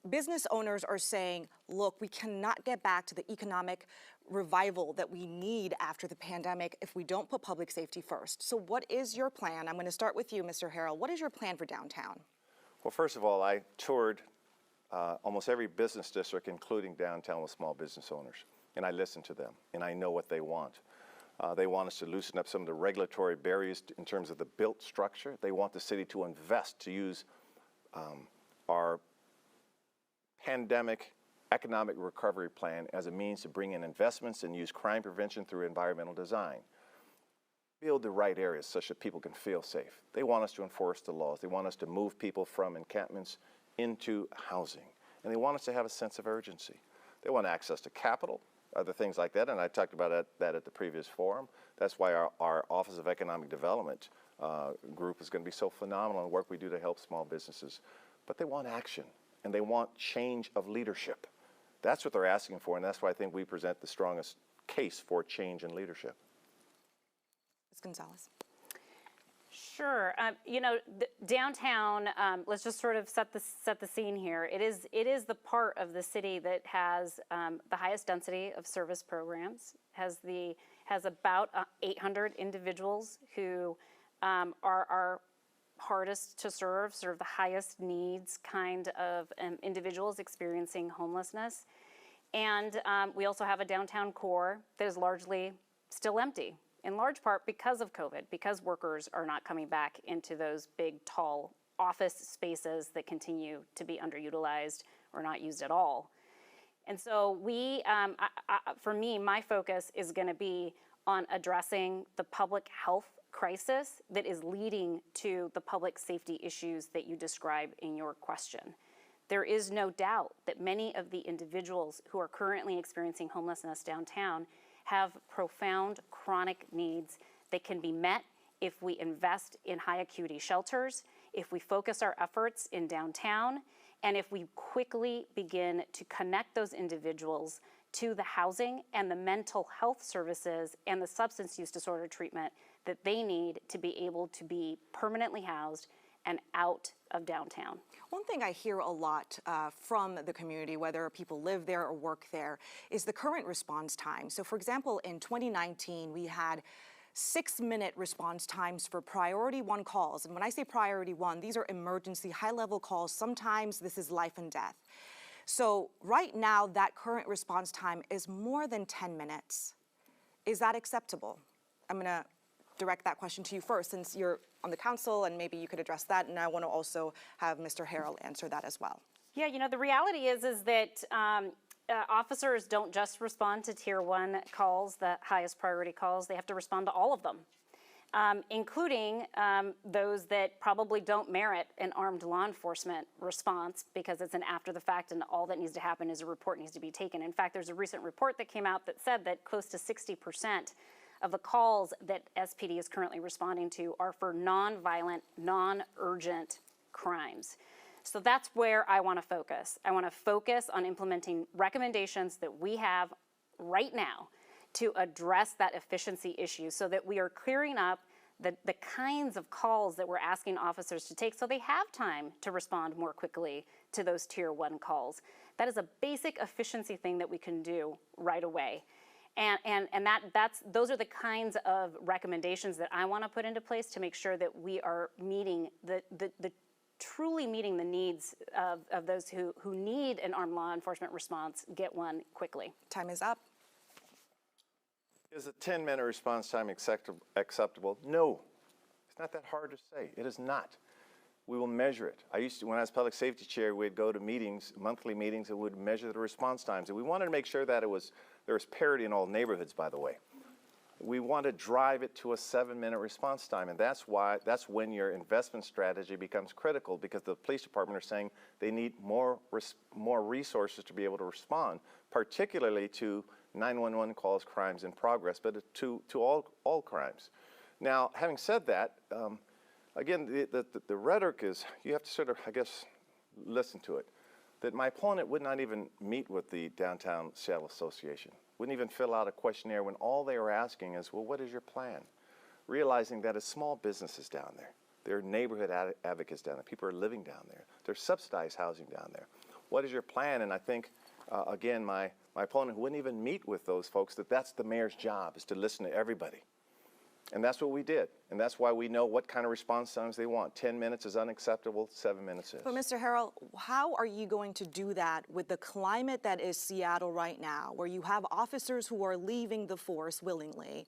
business owners are saying, look, we cannot get back to the economic revival that we need after the pandemic if we don't put public safety first. So what is your plan? I'm going to start with you, Mr. Harrell. What is your plan for downtown? Well, first of all, I toured almost every business district, including downtown, with small business owners. And I listen to them, and I know what they want. They want us to loosen up some of the regulatory barriers in terms of the built structure. They want the city to invest, to use our pandemic economic recovery plan as a means to bring in investments and use crime prevention through environmental design. Build the right areas such that people can feel safe. They want us to enforce the laws. They want us to move people from encampments into housing. And they want us to have a sense of urgency. They want access to capital, other things like that, and I talked about that at the previous forum. That's why our Office of Economic Development group is going to be so phenomenal in the work we do to help small businesses. But they want action, and they want change of leadership. That's what they're asking for, and that's why I think we present the strongest case for change in leadership. Ms. Gonzalez. Sure. You know, downtown. Let's just sort of set the scene here. It is the part of the city that has the highest density of service programs. Has about 800 individuals who are hardest to serve the highest needs kind of individuals experiencing homelessness, and we also have a downtown core that is largely still empty. In large part because of COVID, because workers are not coming back into those big, tall office spaces that continue to be underutilized or not used at all. And so for me, my focus is going to be on addressing the public health crisis that is leading to the public safety issues that you describe in your question. There is no doubt that many of the individuals who are currently experiencing homelessness downtown have profound chronic needs that can be met if we invest in high acuity shelters, if we focus our efforts in downtown, and if we quickly begin to connect those individuals to the housing and the mental health services and the substance use disorder treatment that they need to be able to be permanently housed and out of downtown. One thing I hear a lot from the community, whether people live there or work there, is the current response time. So for example, in 2019, we had 6-minute response times for priority 1 calls. And when I say priority 1, these are emergency high-level calls. Sometimes this is life and death. So right now, that current response time is more than 10 minutes. Is that acceptable? I'm going to direct that question to you first, since you're on the council, and maybe you could address that. And I want to also have Mr. Harrell answer that as well. Yeah, you know, the reality is that officers don't just respond to Tier 1 calls, the highest priority calls. They have to respond to all of them, including those that probably don't merit an armed law enforcement response because it's an after the fact and all that needs to happen is a report needs to be taken. In fact, there's a recent report that came out that said that close to 60% of the calls that SPD is currently responding to are for non-violent, non-urgent crimes. So that's where I want to focus. I want to focus on implementing recommendations that we have right now to address that efficiency issue so that we are clearing up the kinds of calls that we're asking officers to take so they have time to respond more quickly to those Tier 1 calls. That is a basic efficiency thing that we can do right away. And those are the kinds of recommendations that I want to put into place to make sure that we are meeting truly meeting the needs of those who need an armed law enforcement response, get one quickly. Time is up. Is a 10-minute response time acceptable? No. It's not that hard to say. It is not. We will measure it. When I was public safety chair, we'd go to meetings, monthly meetings, and we'd measure the response times. And we wanted to make sure that there was parity in all neighborhoods, by the way. We want to drive it to a 7-minute response time, and that's when your investment strategy becomes critical, because the police department are saying they need more resources to be able to respond, particularly to 911 calls, crimes in progress, but to all crimes. Now, having said that, again, the rhetoric is, you have to sort of, I guess, listen to it, that my opponent would not even meet with the Downtown Seattle Association, wouldn't even fill out a questionnaire when all they were asking is, well, what is your plan? Realizing that it's small businesses down there. There are neighborhood advocates down there. People are living down there. There's subsidized housing down there. What is your plan? And I think, again, my opponent wouldn't even meet with those folks, that's the mayor's job, is to listen to everybody. And that's what we did. And that's why we know what kind of response times they want. 10 minutes is unacceptable, 7 minutes is. But Mr. Harrell, how are you going to do that with the climate that is Seattle right now, where you have officers who are leaving the force willingly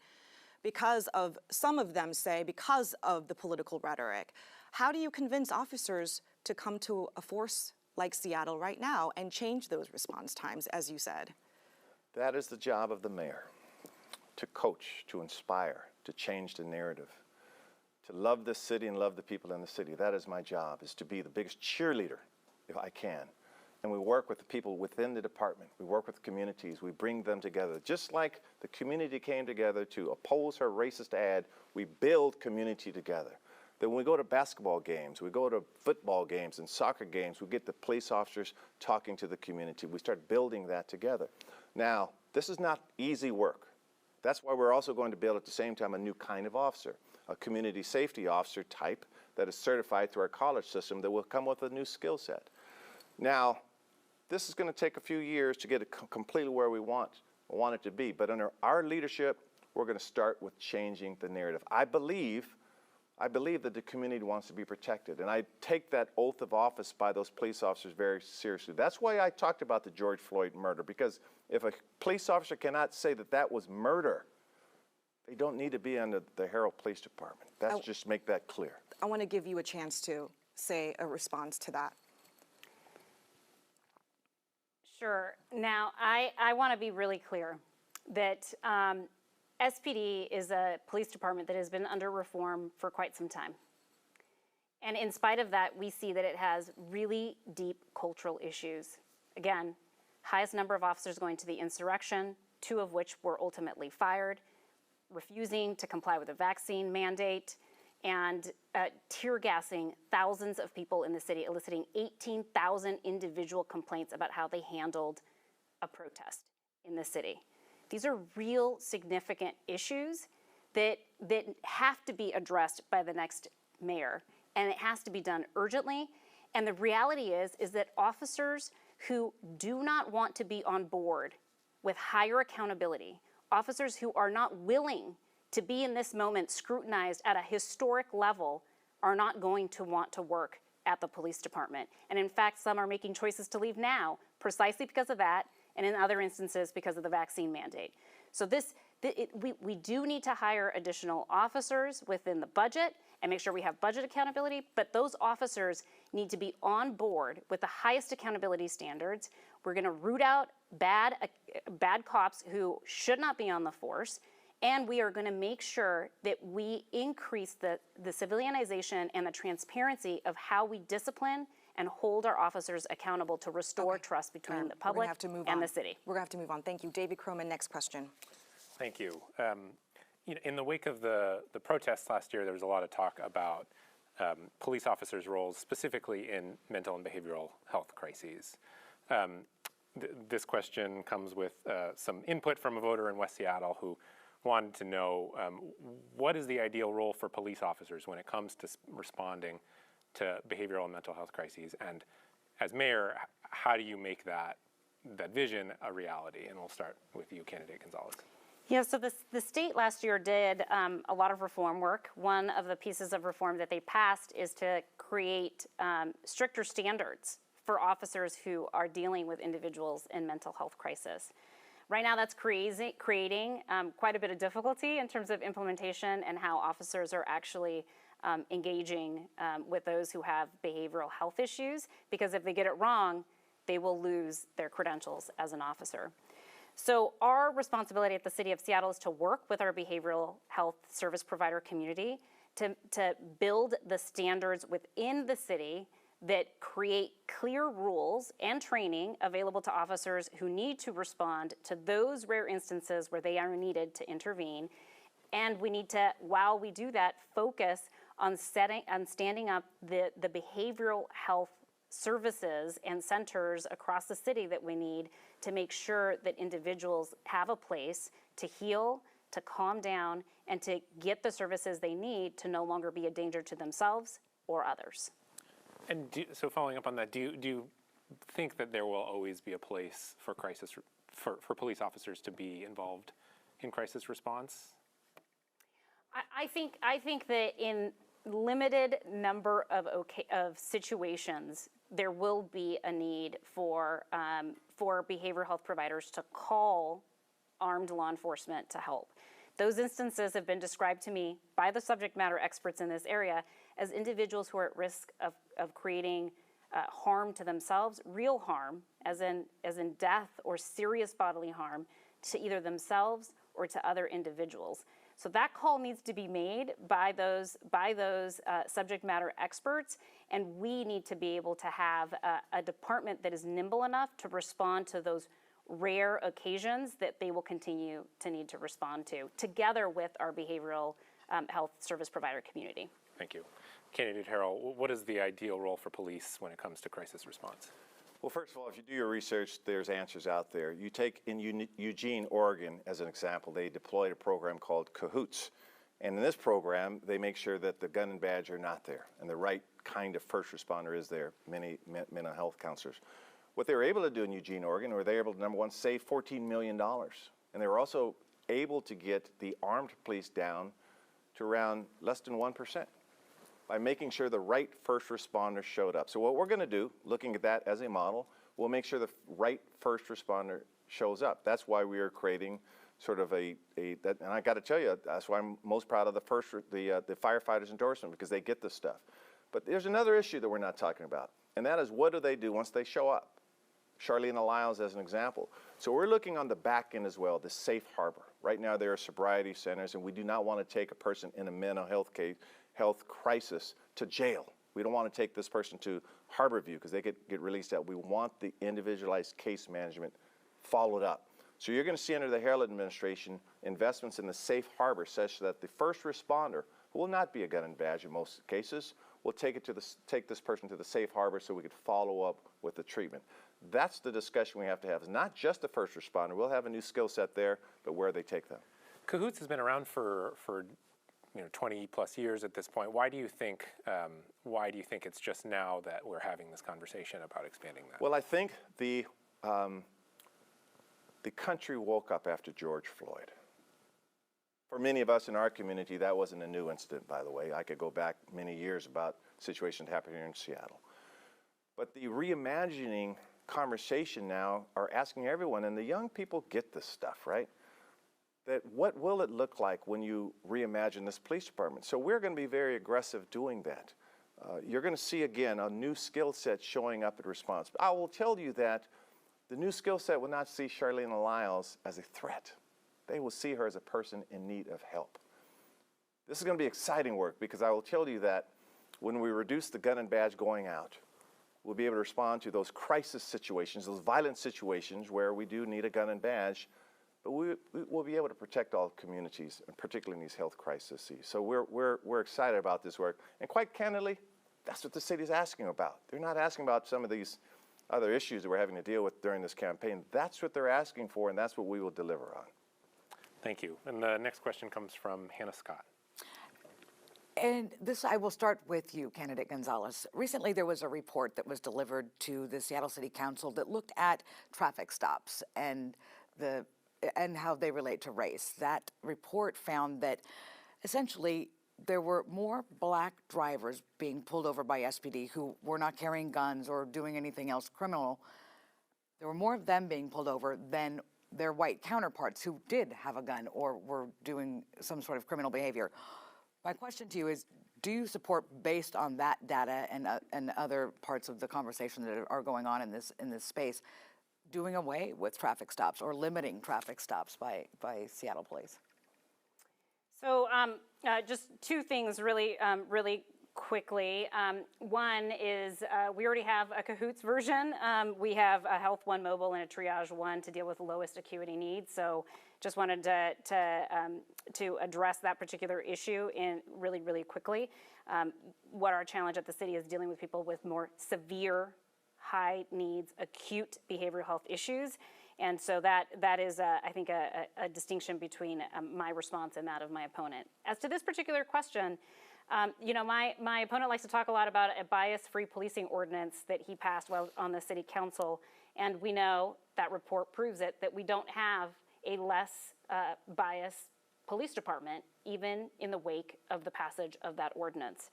because of, some of them say, because of the political rhetoric? How do you convince officers to come to a force like Seattle right now and change those response times, as you said? That is the job of the mayor, to coach, to inspire, to change the narrative, to love this city and love the people in the city. That is my job, is to be the biggest cheerleader, if I can, and we work with the people within the department. We work with communities. We bring them together. Just like the community came together to oppose her racist ad, we build community together. Then when we go to basketball games, we go to football games and soccer games, we get the police officers talking to the community. We start building that together. Now, this is not easy work. That's why we're also going to build at the same time a new kind of officer, a community safety officer type that is certified through our college system that will come with a new skill set. Now, this is going to take a few years to get it completely where we want it to be, but under our leadership, we're going to start with changing the narrative. I believe that the community wants to be protected, and I take that oath of office by those police officers very seriously. That's why I talked about the George Floyd murder, because if a police officer cannot say that that was murder, they don't need to be under the Harrell Police Department. That's just make that clear. I want to give you a chance to say a response to that. Sure. Now, I want to be really clear that SPD is a police department that has been under reform for quite some time. And in spite of that, we see that it has really deep cultural issues. Again, highest number of officers going to the insurrection, 2 of which were ultimately fired, refusing to comply with a vaccine mandate, and tear gassing thousands of people in the city, eliciting 18,000 individual complaints about how they handled a protest in the city. These are real significant issues that have to be addressed by the next mayor, and it has to be done urgently. And the reality is that officers who do not want to be on board with higher accountability, officers who are not willing to be in this moment scrutinized at a historic level, are not going to want to work at the police department. And in fact, some are making choices to leave now precisely because of that, and in other instances because of the vaccine mandate. So we do need to hire additional officers within the budget and make sure we have budget accountability, but those officers need to be on board with the highest accountability standards. We're gonna root out bad cops who should not be on the force, and we are gonna make sure that we increase the civilianization and the transparency of how we discipline and hold our officers accountable to restore trust between the public and the city. We're gonna have to move on. Thank you. David Croman, next question. Thank you. In the wake of the protests last year, there was a lot of talk about police officers' roles, specifically in mental and behavioral health crises. This question comes with some input from a voter in West Seattle who wanted to know what is the ideal role for police officers when it comes to responding to behavioral and mental health crises, and as mayor, how do you make that vision a reality? And we'll start with you, candidate Gonzalez. Yeah, so the state last year did a lot of reform work. One of the pieces of reform that they passed is to create stricter standards for officers who are dealing with individuals in mental health crisis. Right now, that's creating quite a bit of difficulty in terms of implementation and how officers are actually engaging with those who have behavioral health issues, because if they get it wrong, they will lose their credentials as an officer. So our responsibility at the City of Seattle is to work with our behavioral health service provider community to build the standards within the city that create clear rules and training available to officers who need to respond to those rare instances where they are needed to intervene. And we need to, while we do that, focus on standing up the behavioral health services and centers across the city that we need to make sure that individuals have a place to heal, to calm down, and to get the services they need to no longer be a danger to themselves or others. And so following up on that, do you think that there will always be a place for for police officers to be involved in crisis response? I think that in limited number of situations, there will be a need for behavioral health providers to call armed law enforcement to help. Those instances have been described to me by the subject matter experts in this area as individuals who are at risk of creating harm to themselves, real harm, as in death or serious bodily harm to either themselves or to other individuals. So that call needs to be made by those subject matter experts, and we need to be able to have a department that is nimble enough to respond to those rare occasions that they will continue to need to respond to, together with our behavioral health service provider community. Thank you. Candidate Harrell, what is the ideal role for police when it comes to crisis response? Well, first of all, if you do your research, there's answers out there. You take in Eugene, Oregon, as an example, they deployed a program called KUOW. And in this program, they make sure that the gun and badge are not there and the right kind of first responder is there, many mental health counselors. What they were able to do in Eugene, Oregon, were they able to, number one, save $14 million. And they were also able to get the armed police down to around less than 1%. By making sure the right first responder showed up. So what we're going to do, looking at that as a model, we'll make sure the right first responder shows up. That's why we are creating sort of and I got to tell you, that's why I'm most proud of the firefighters endorsement, because they get this stuff. But there's another issue that we're not talking about, and that is, what do they do once they show up? Charlene Lyles as an example. So we're looking on the back end as well, the safe harbor. Right now there are sobriety centers, and we do not want to take a person in a mental health crisis to jail. We don't want to take this person to Harborview because they get released out. We want the individualized case management followed up. So you're going to see under the Harrell administration investments in the safe harbor such that the first responder, who will not be a gun and badge in most cases, will take this person to the safe harbor so we could follow up with the treatment. That's the discussion we have to have. It's not just the first responder. We'll have a new skill set there, but where they take them. KUOW has been around for 20 plus years at this point. Why do you think it's just now that we're having this conversation about expanding that? Well, I think the country woke up after George Floyd. For many of us in our community, that wasn't a new incident, by the way. I could go back many years about situations that happened here in Seattle. But the reimagining conversation now are asking everyone, and the young people get this stuff, right? That what will it look like when you reimagine this police department? So we're going to be very aggressive doing that. You're going to see, again, a new skill set showing up at response. I will tell you that the new skill set will not see Charlene Lyles as a threat. They will see her as a person in need of help. This is going to be exciting work, because I will tell you that when we reduce the gun and badge going out, we'll be able to respond to those crisis situations, those violent situations where we do need a gun and badge. But we'll be able to protect all communities, and particularly in these health crises. So we're excited about this work. And quite candidly, that's what the city's asking about. They're not asking about some of these other issues that we're having to deal with during this campaign. That's what they're asking for, and that's what we will deliver on. Thank you. And the next question comes from Hannah Scott. And this, I will start with you, candidate Gonzalez. Recently, there was a report that was delivered to the Seattle City Council that looked at traffic stops and how they relate to race. That report found that essentially there were more black drivers being pulled over by SPD who were not carrying guns or doing anything else criminal. There were more of them being pulled over than their white counterparts who did have a gun or were doing some sort of criminal behavior. My question to you is, do you support, based on that data and other parts of the conversation that are going on in this space, doing away with traffic stops or limiting traffic stops by Seattle Police? So just two things really quickly. One is we already have a KUOW version. We have a Health One Mobile and a Triage One to deal with lowest acuity needs. So just wanted to address that particular issue in really quickly. What our challenge at the city is dealing with people with more severe, high needs, acute behavioral health issues. And so that is, I think, a distinction between my response and that of my opponent. As to this particular question, my opponent likes to talk a lot about a bias-free policing ordinance that he passed while on the city council. And we know that report proves it, that we don't have a less biased police department, even in the wake of the passage of that ordinance.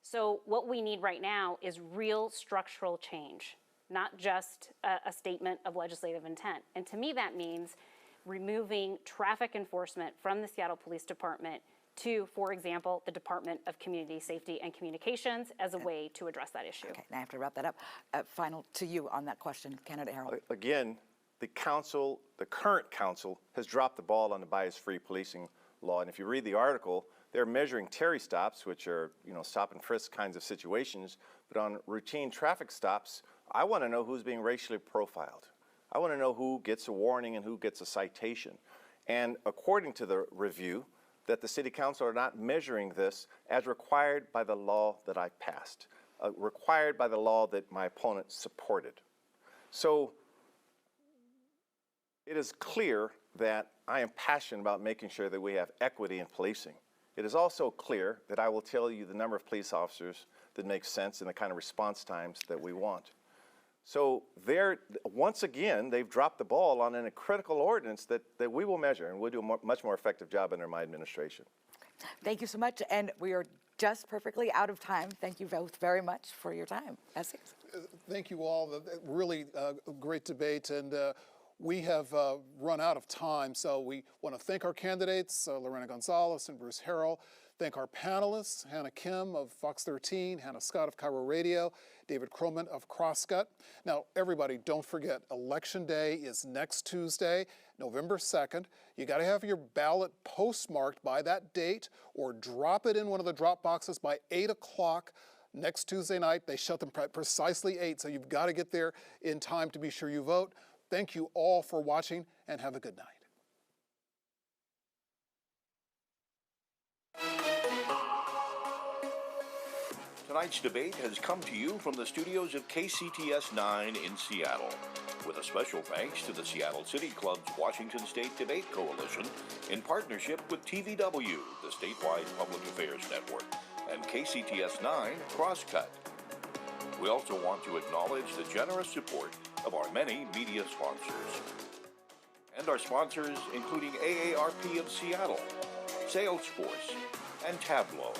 So what we need right now is real structural change, not just a statement of legislative intent. And to me, that means removing traffic enforcement from the Seattle Police Department to, for example, the Department of Community Safety and Communications as a way to address that issue. Okay, now I have to wrap that up. Final to you on that question, candidate Harrell. Again, the current council has dropped the ball on the bias-free policing law. And if you read the article, they're measuring Terry stops, which are, stop and frisk kinds of situations. But on routine traffic stops, I want to know who's being racially profiled. I want to know who gets a warning and who gets a citation. And according to the review, that the city council are not measuring this as required by the law that I passed, required by the law that my opponent supported. So it is clear that I am passionate about making sure that we have equity in policing. It is also clear that I will tell you the number of police officers that make sense and the kind of response times that we want. So once again, they've dropped the ball on a critical ordinance that we will measure, and we'll do a much more effective job under my administration. Thank you so much, and we are just perfectly out of time. Thank you both very much for your time. Essex. Thank you all. Really great debate, and we have run out of time, so we want to thank our candidates, Lorena González and Bruce Harrell. Thank our panelists, Hannah Kim of Fox 13, Hannah Scott of KUOW Radio, David Croman of Crosscut. Now, everybody, don't forget, Election Day is next Tuesday, November 2nd. You got to have your ballot postmarked by that date or drop it in one of the drop boxes by 8 o'clock next Tuesday night. They shut them precisely 8, so you've got to get there in time to be sure you vote. Thank you all for watching, and have a good night. Tonight's debate has come to you from the studios of KCTS 9 in Seattle, with a special thanks to the Seattle City Club's Washington State Debate Coalition in partnership with TVW, the statewide public affairs network, and KCTS 9 Crosscut. We also want to acknowledge the generous support of our many media sponsors. And our sponsors, including AARP of Seattle, Salesforce, and Tableau.